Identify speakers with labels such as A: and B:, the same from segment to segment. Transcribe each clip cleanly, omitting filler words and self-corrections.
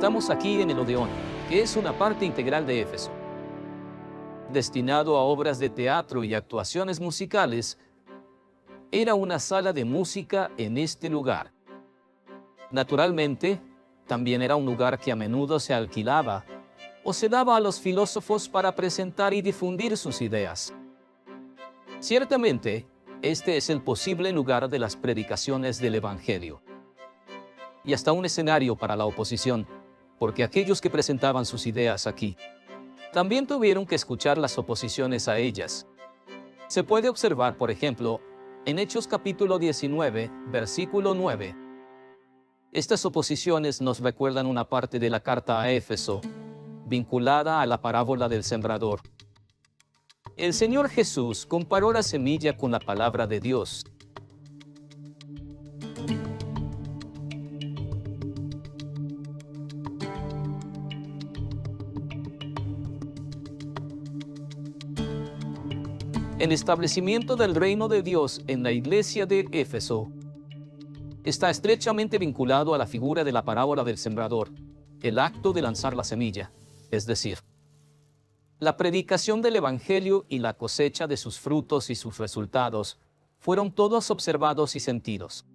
A: Estamos aquí en el Odeón, que es una parte integral de Éfeso. Destinado a obras de teatro y actuaciones musicales, era una sala de música en este lugar. Naturalmente, también era un lugar que a menudo se alquilaba o se daba a los filósofos para presentar y difundir sus ideas. Ciertamente, este es el posible lugar de las predicaciones del Evangelio. Y hasta un escenario para la oposición, porque aquellos que presentaban sus ideas aquí también tuvieron que escuchar las oposiciones a ellas. Se puede observar, por ejemplo, en Hechos capítulo 19, versículo 9. Estas oposiciones nos recuerdan una parte de la carta a Éfeso, vinculada a la parábola del sembrador. El Señor Jesús comparó la semilla con la palabra de Dios. El establecimiento del reino de Dios en la iglesia de Éfeso está estrechamente vinculado a la figura de la parábola del sembrador, el acto de lanzar la semilla, es decir, la predicación del Evangelio y la cosecha de sus frutos y sus resultados fueron todos observados y sentidos.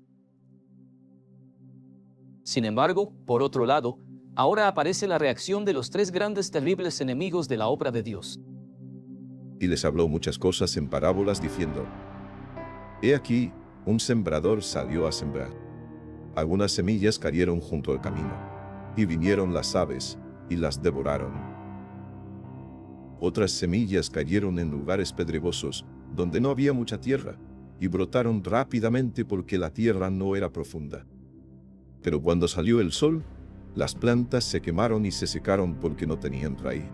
A: Sin embargo, por otro lado, ahora aparece la reacción de los tres grandes terribles enemigos de la obra de Dios.
B: Y les habló muchas cosas en parábolas diciendo: He aquí, un sembrador salió a sembrar. Algunas semillas cayeron junto al camino, y vinieron las aves, y las devoraron. Otras semillas cayeron en lugares pedregosos, donde no había mucha tierra, y brotaron rápidamente porque la tierra no era profunda. Pero cuando salió el sol, las plantas se quemaron y se secaron porque no tenían raíz.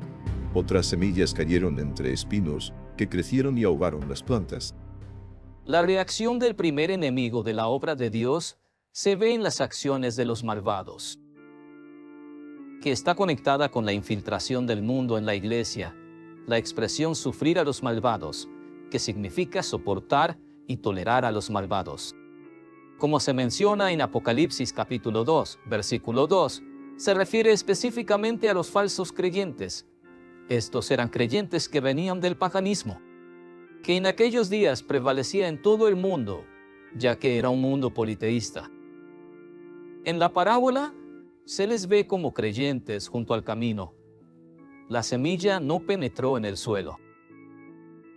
B: Otras semillas cayeron entre espinos, que crecieron y ahogaron las plantas.
A: La reacción del primer enemigo de la obra de Dios se ve en las acciones de los malvados, que está conectada con la infiltración del mundo en la iglesia, la expresión sufrir a los malvados, que significa soportar y tolerar a los malvados. Como se menciona en Apocalipsis capítulo 2, versículo 2, se refiere específicamente a los falsos creyentes. Estos eran creyentes que venían del paganismo, que en aquellos días prevalecía en todo el mundo, ya que era un mundo politeísta. En la parábola, se les ve como creyentes junto al camino. La semilla no penetró en el suelo.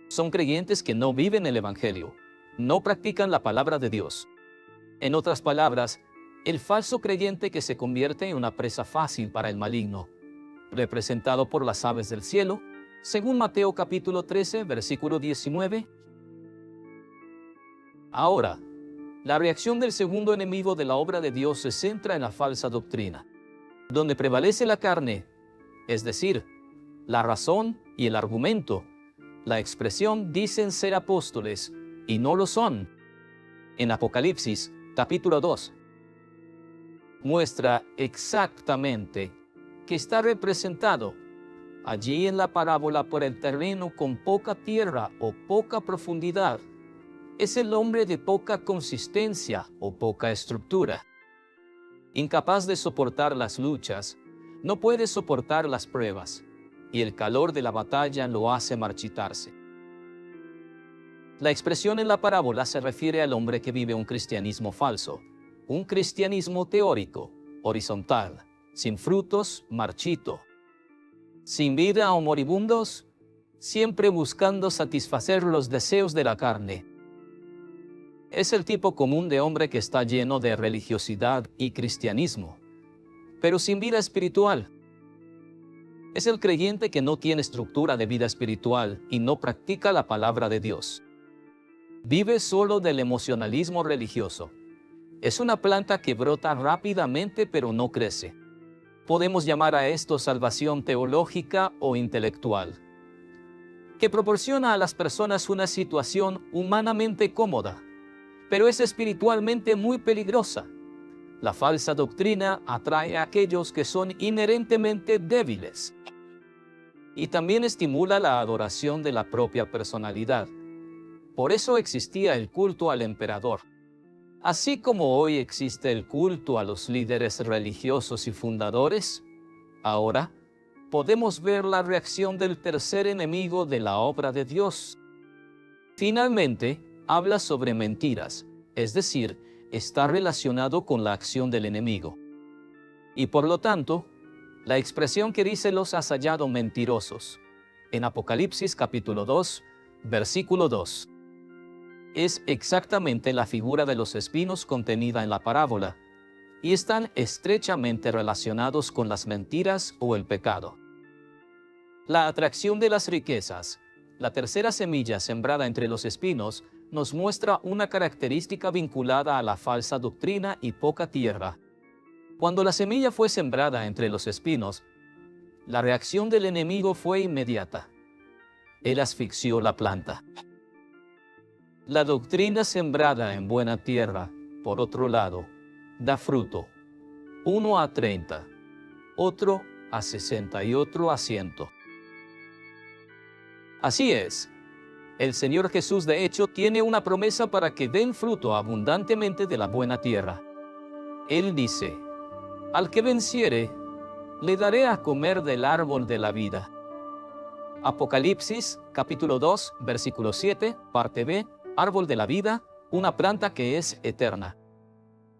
A: Son creyentes que no viven el Evangelio, no practican la palabra de Dios. En otras palabras, el falso creyente que se convierte en una presa fácil para el maligno, representado por las aves del cielo, según Mateo capítulo 13, versículo 19. Ahora, la reacción del segundo enemigo de la obra de Dios se centra en la falsa doctrina, donde prevalece la carne, es decir, la razón y el argumento. La expresión dicen ser apóstoles y no lo son. En Apocalipsis capítulo 2, muestra exactamente que está representado allí en la parábola por el terreno con poca tierra o poca profundidad. Es el hombre de poca consistencia o poca estructura. Incapaz de soportar las luchas, no puede soportar las pruebas, y el calor de la batalla lo hace marchitarse. La expresión en la parábola se refiere al hombre que vive un cristianismo falso, un cristianismo teórico, horizontal, sin frutos, marchito, sin vida o moribundos, siempre buscando satisfacer los deseos de la carne. Es el tipo común de hombre que está lleno de religiosidad y cristianismo, pero sin vida espiritual. Es el creyente que no tiene estructura de vida espiritual y no practica la palabra de Dios. Vive solo del emocionalismo religioso. Es una planta que brota rápidamente pero no crece. Podemos llamar a esto salvación teológica o intelectual, que proporciona a las personas una situación humanamente cómoda, pero es espiritualmente muy peligrosa. La falsa doctrina atrae a aquellos que son inherentemente débiles y también estimula la adoración de la propia personalidad. Por eso existía el culto al emperador. Así como hoy existe el culto a los líderes religiosos y fundadores, Ahora, podemos ver la reacción del tercer enemigo de la obra de Dios. Finalmente, habla sobre mentiras, es decir, está relacionado con la acción del enemigo. Y por lo tanto, la expresión que dice los has hallado mentirosos, en Apocalipsis capítulo 2, versículo 2, es exactamente la figura de los espinos contenida en la parábola, y están estrechamente relacionados con las mentiras o el pecado. La atracción de las riquezas, la tercera semilla sembrada entre los espinos, nos muestra una característica vinculada a la falsa doctrina y poca tierra. Cuando la semilla fue sembrada entre los espinos, la reacción del enemigo fue inmediata. Él asfixió la planta. La doctrina sembrada en buena tierra, por otro lado, da fruto, 1 a 30, otro a 60 y otro a 100. Así es, el Señor Jesús de hecho tiene una promesa para que den fruto abundantemente de la buena tierra. Él dice, al que venciere, le daré a comer del árbol de la vida. Apocalipsis, capítulo 2, versículo 7, parte B, árbol de la vida, una planta que es eterna.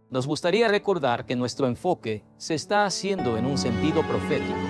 A: Nos gustaría recordar que nuestro enfoque se está haciendo en un sentido profético.